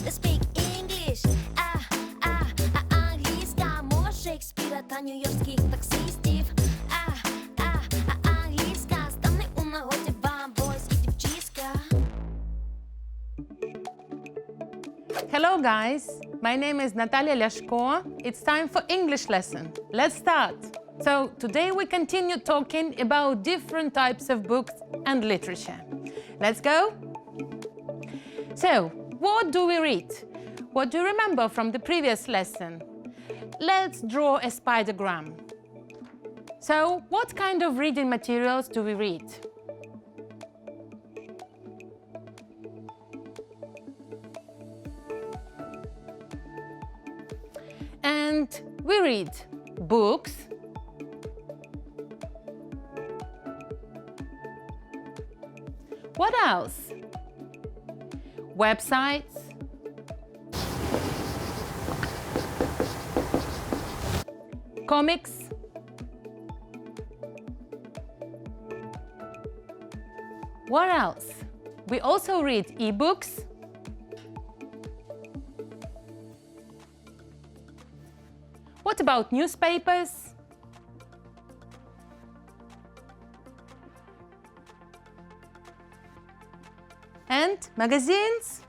Let's speak English. Англійська мова Шекспіра та нью-йоркських таксистів. Англійська стане у нагоді вам, бойс і дівчиська. Hello guys, my name is Natalia Ляшко. It's time for English lesson. Let's start. So today we continue talking about different types of books and literature. Let's go. So, what do we read? What do you remember from the previous lesson? Let's draw a spidergram. So, what kind of reading materials do we read? And we read books, what else? Websites, comics, what else? We also read ebooks, what about newspapers? And magazines?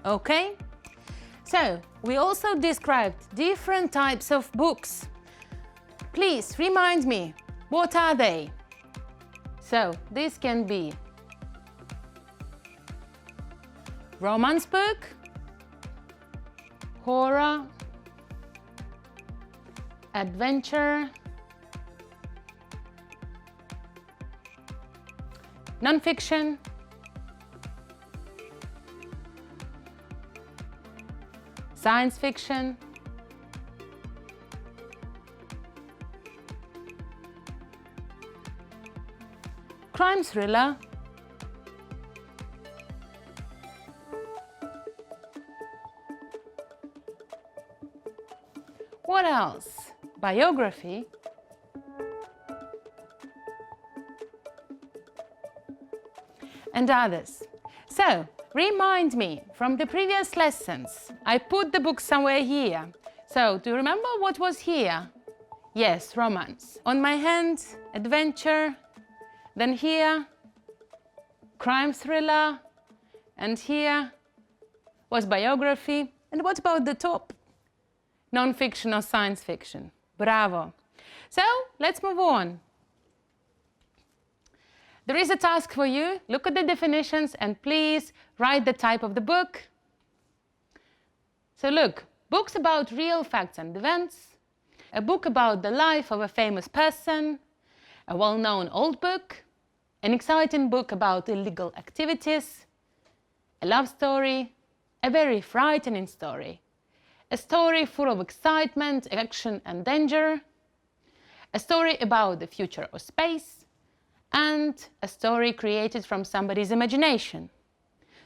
Okay, so we also described different types of books. Please remind me, what are they? So this can be romance book, horror, adventure, non-fiction, science fiction, crime thriller, what else? Biography, and others. So, remind me from the previous lessons. I put the book somewhere here. So, do you remember what was here? Yes, romance. On my hand, adventure. Then here, crime thriller. And here was biography. And what about the top? Non-fiction or science fiction. Bravo. So, let's move on. There is a task for you. Look at the definitions and please write the type of the book. So look, books about real facts and events, a book about the life of a famous person, a well-known old book, an exciting book about illegal activities, a love story, a very frightening story, a story full of excitement, action and danger, a story about the future or space, and a story created from somebody's imagination.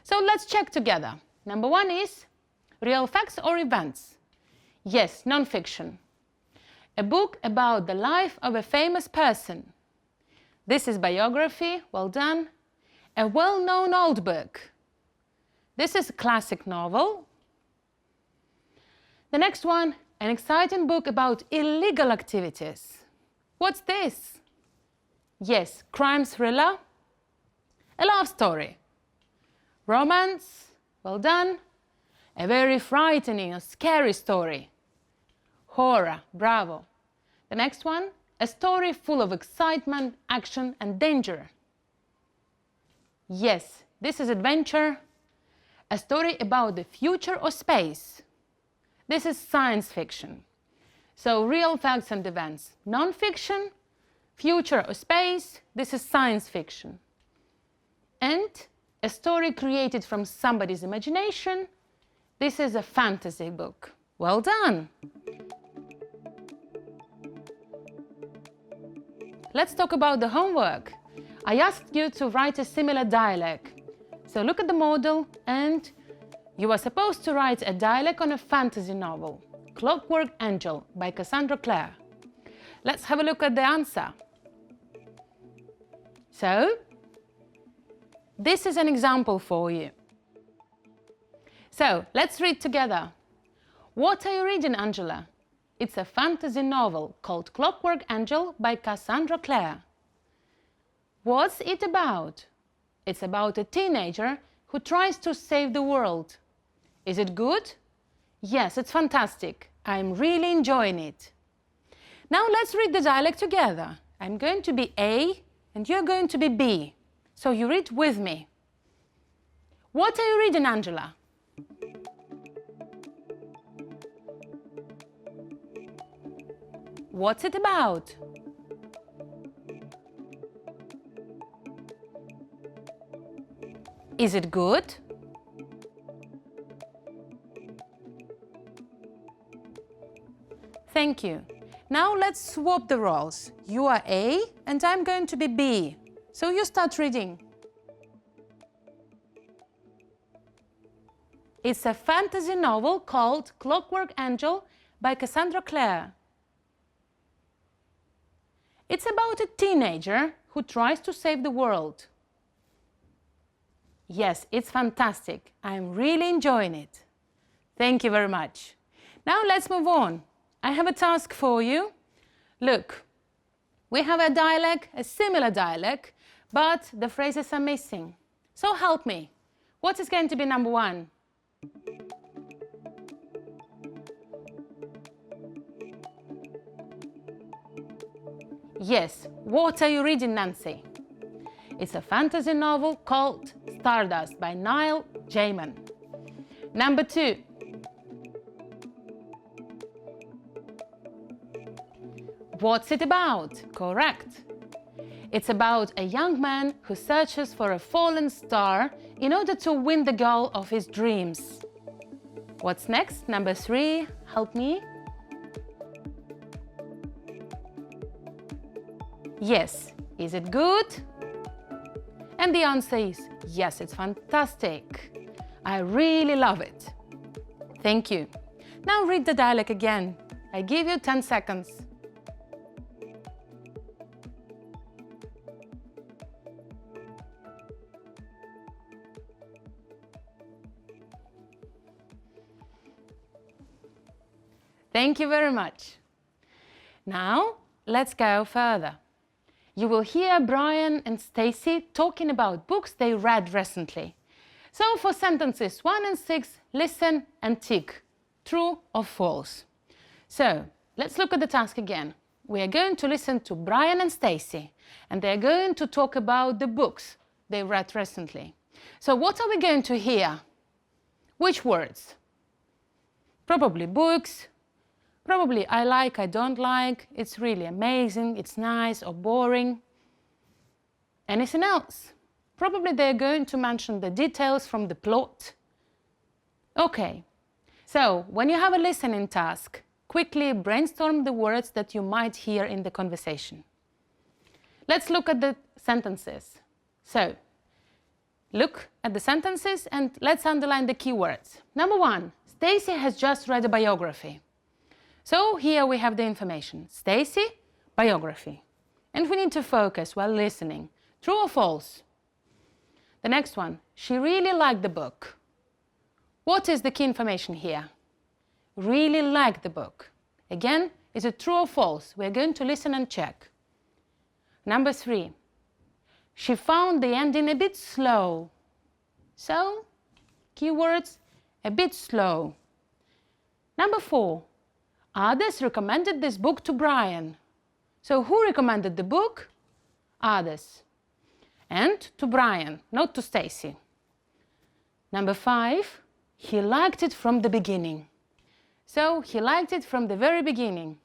So let's check together. Number one is real facts or events. Yes, non-fiction. A book about the life of a famous person. This is biography, well done. A well-known old book. This is a classic novel. The next one, an exciting book about illegal activities. What's this? Yes, crime thriller, a love story, romance, well done, a very frightening or scary story, horror, bravo. The next one, a story full of excitement, action and danger. Yes, this is adventure, a story about the future or space. This is science fiction. So real facts and events, non-fiction, future or space, this is science fiction. And a story created from somebody's imagination, this is a fantasy book. Well done! Let's talk about the homework. I asked you to write a similar dialogue. So look at the model and you are supposed to write a dialogue on a fantasy novel, Clockwork Angel by Cassandra Clare. Let's have a look at the answer. So, this is an example for you. So, let's read together. What are you reading, Angela? It's a fantasy novel called Clockwork Angel by Cassandra Clare. What's it about? It's about a teenager who tries to save the world. Is it good? Yes, it's fantastic. I'm really enjoying it. Now let's read the dialogue together. I'm going to be A and you're going to be B. So you read with me. What are you reading, Angela? What's it about? Is it good? Thank you. Now let's swap the roles. You are A and I'm going to be B. So you start reading. It's a fantasy novel called Clockwork Angel by Cassandra Clare. It's about a teenager who tries to save the world. Yes, it's fantastic. I'm really enjoying it. Thank you very much. Now let's move on. I have a task for you. Look, we have a dialogue, a similar dialogue, but the phrases are missing. So help me. What is going to be number one? Yes, what are you reading, Nancy? It's a fantasy novel called Stardust by Neil Gaiman. Number two. What's it about? Correct. It's about a young man who searches for a fallen star in order to win the girl of his dreams. What's next? Number three. Help me. Yes. Is it good? And the answer is yes, it's fantastic. I really love it. Thank you. Now read the dialogue again. I give you 10 seconds. Thank you very much. Now, let's go further. You will hear Brian and Stacy talking about books they read recently. So for sentences 1 and 6, listen and tick, true or false. So, let's look at the task again. We are going to listen to Brian and Stacy, and they're going to talk about the books they read recently. So what are we going to hear? Which words? Probably books. Probably I like, I don't like, it's really amazing, it's nice or boring. Anything else? Probably they're going to mention the details from the plot. Okay, so when you have a listening task, quickly brainstorm the words that you might hear in the conversation. Let's look at the sentences. So, look at the sentences and let's underline the key words. Number 1, Stacy has just read a biography. So here we have the information. Stacy, biography. And we need to focus while listening. True or false? The next one. She really liked the book. What is the key information here? Really liked the book. Again, is it true or false? We're going to listen and check. Number 3. She found the ending a bit slow. So, keywords, a bit slow. Number 4. Others recommended this book to Brian. So who recommended the book? Others. And to Brian, not to Stacy. Number 5, he liked it from the beginning. So he liked it from the very beginning.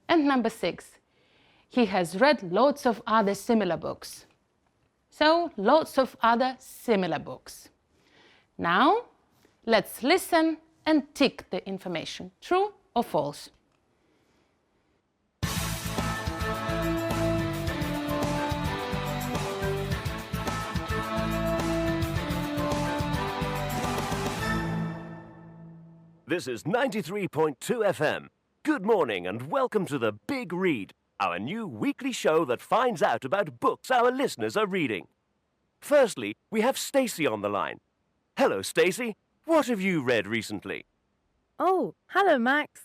And number 6, he has read lots of other similar books. So lots of other similar books. Now, let's listen and tick the information, true or false. This is 93.2 FM. Good morning and welcome to the Big Read, our new weekly show that finds out about books our listeners are reading. Firstly, we have Stacey on the line. Hello, Stacey. What have you read recently? Oh, hello, Max.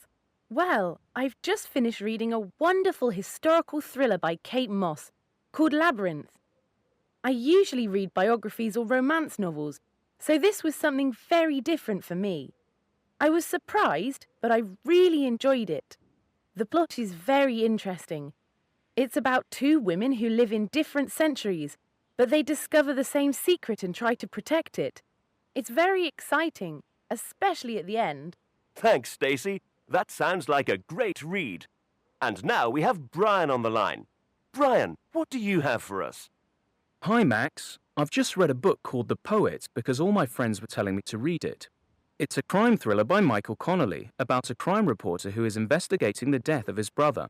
Well, I've just finished reading a wonderful historical thriller by Kate Moss called Labyrinth. I usually read biographies or romance novels, so this was something very different for me. I was surprised, but I really enjoyed it. The plot is very interesting. It's about two women who live in different centuries, but they discover the same secret and try to protect it. It's very exciting, especially at the end. Thanks, Stacey. That sounds like a great read. And now we have Brian on the line. Brian, what do you have for us? Hi, Max. I've just read a book called The Poet because all my friends were telling me to read it. It's a crime thriller by Michael Connolly about a crime reporter who is investigating the death of his brother.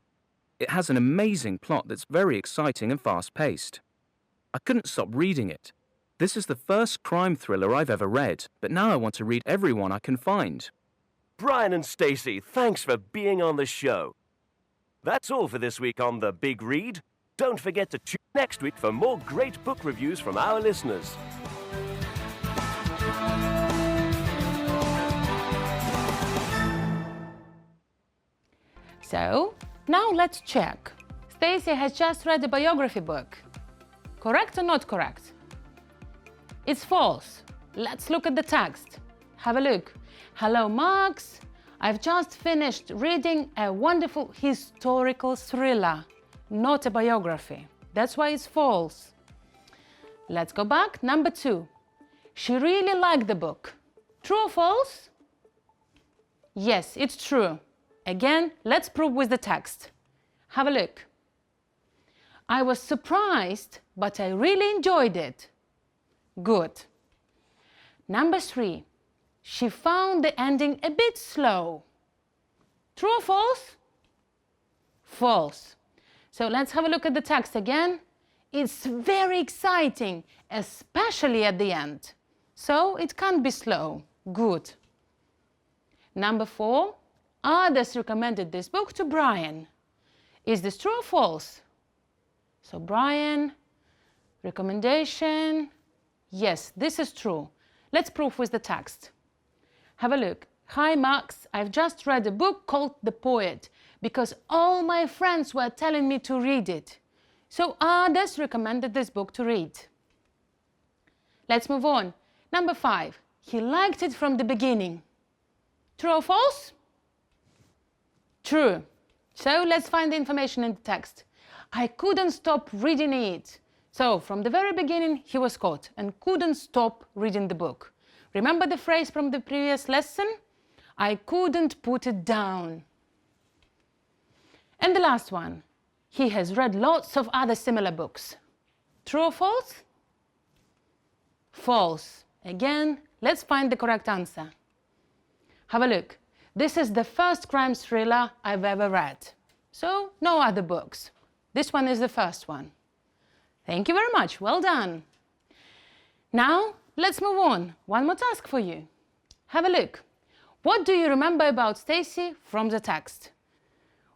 It has an amazing plot that's very exciting and fast-paced. I couldn't stop reading it. This is the first crime thriller I've ever read, but now I want to read every one I can find. Brian and Stacey, thanks for being on the show. That's all for this week on The Big Read. Don't forget to tune next week for more great book reviews from our listeners. So, now let's check. Stacey has just read a biography book. Correct or not correct? It's false. Let's look at the text. Have a look. Hello, Max. I've just finished reading a wonderful historical thriller, not a biography. That's why it's false. Let's go back. Number 2. She really liked the book. True or false? Yes, it's true. Again, let's prove with the text. Have a look. I was surprised, but I really enjoyed it. Good. Number 3. She found the ending a bit slow. True or false? False. So let's have a look at the text again. It's very exciting, especially at the end. So it can't be slow. Good. Number 4. Others recommended this book to Brian. Is this true or false? So Brian, recommendation. Yes, this is true. Let's prove with the text. Have a look. Hi, Max. I've just read a book called The Poet because all my friends were telling me to read it. So others recommended this book to read. Let's move on. Number 5. He liked it from the beginning. True or false? True. So let's find the information in the text. I couldn't stop reading it. So from the very beginning, he was caught and couldn't stop reading the book. Remember the phrase from the previous lesson? I couldn't put it down. And the last one. He has read lots of other similar books. True or false? False. Again, let's find the correct answer. Have a look. This is the first crime thriller I've ever read. So, no other books. This one is the first one. Thank you very much. Well done. Now, let's move on. One more task for you. Have a look. What do you remember about Stacey from the text?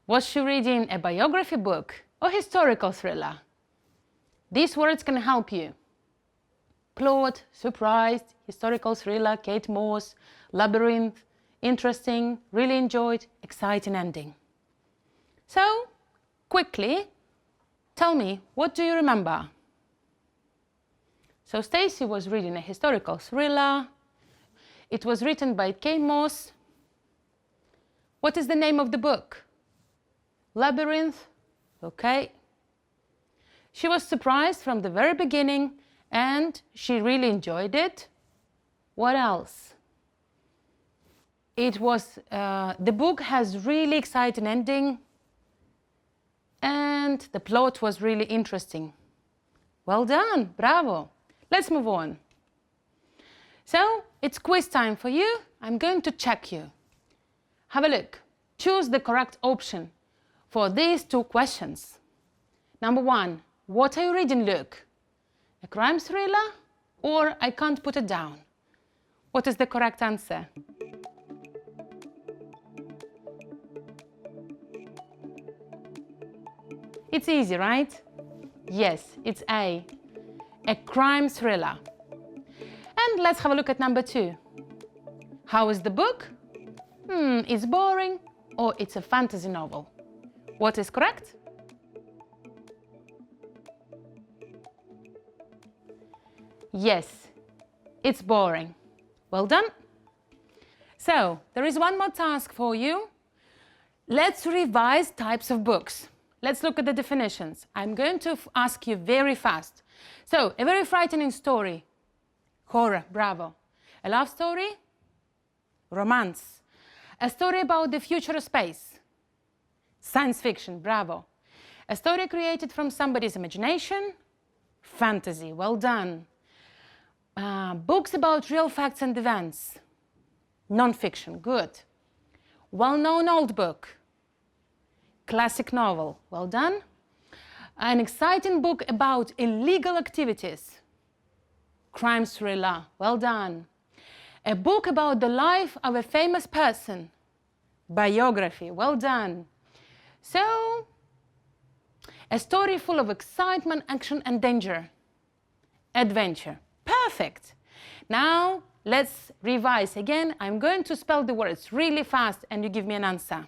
Was she reading a biography book or historical thriller? These words can help you. Plot, surprised, historical thriller, Kate Moss, labyrinth, interesting, really enjoyed, exciting ending. So, quickly, tell me, what do you remember? So Stacey was reading a historical thriller. It was written by Kate Moss. What is the name of the book? Labyrinth. Okay. She was surprised from the very beginning and she really enjoyed it. What else? It was, the book has really exciting ending and the plot was really interesting. Well done, bravo. Let's move on. So, it's quiz time for you. I'm going to check you. Have a look. Choose the correct option for these 2 questions. Number 1, what are you reading, Luke? A crime thriller or I can't put it down? What is the correct answer? It's easy, right? Yes, it's A crime thriller. And let's have a look at number 2. How is the book? It's boring, or it's a fantasy novel. What is correct? Yes, it's boring. Well done. So, there is one more task for you. Let's revise types of books. Let's look at the definitions. I'm going to ask you very fast. So, a very frightening story. Horror, bravo. A love story? Romance. A story about the future of space. Science fiction, bravo. A story created from somebody's imagination? Fantasy, well done. Books about real facts and events. Non-fiction, good. Well-known old book. Classic novel, well done. An exciting book about illegal activities. Crime thriller, well done. A book about the life of a famous person. Biography, well done. So, a story full of excitement, action and danger. Adventure, perfect. Now, let's revise again. I'm going to spell the words really fast and you give me an answer.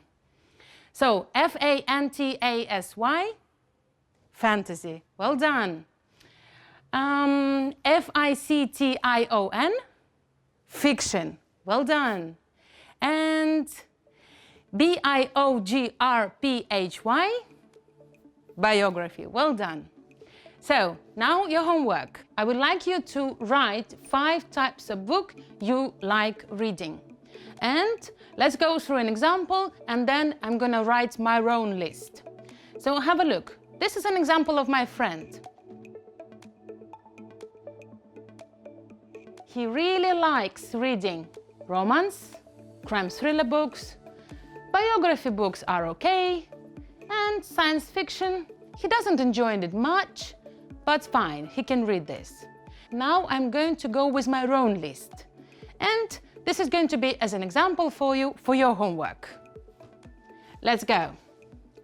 So, F-A-N-T-A-S-Y, fantasy, well done. F-I-C-T-I-O-N, fiction, well done. And B-I-O-G-R-P-H-Y, biography, well done. So, now your homework. I would like you to write 5 types of book you like reading. And let's go through an example, and then I'm going to write my own list. So have a look. This is an example of my friend. He really likes reading romance, crime thriller books, biography books are okay, and science fiction, he doesn't enjoy it much, but fine, he can read this. Now I'm going to go with my own list. And this is going to be as an example for you for your homework. Let's go.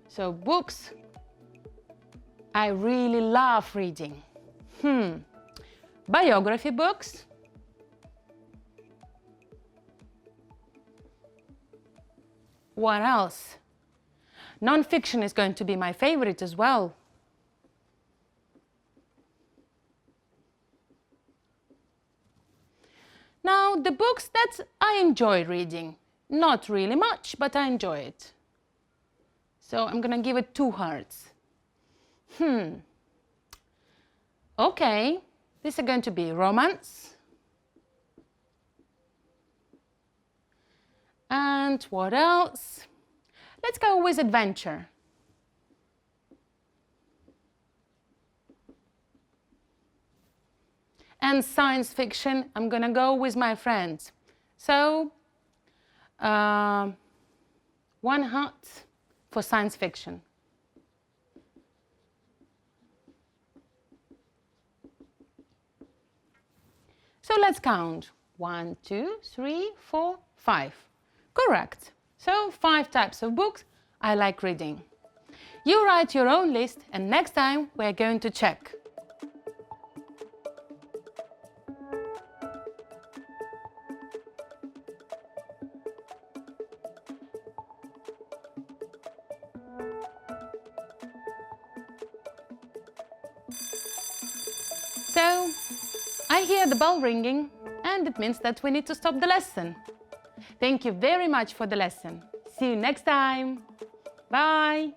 So books I really love reading. Biography books. What else? Non-fiction is going to be my favorite as well. Now, the books that I enjoy reading. Not really much, but I enjoy it. So I'm gonna give it 2 hearts. Okay, these are going to be romance. And what else? Let's go with adventure. And science fiction, I'm gonna go with my friends. So, 1 heart for science fiction. So let's count. 1, 2, 3, 4, 5. Correct. So 5 types of books I like reading. You write your own list, and next time we're going to check. So, I hear the bell ringing, and it means that we need to stop the lesson. Thank you very much for the lesson. See you next time. Bye.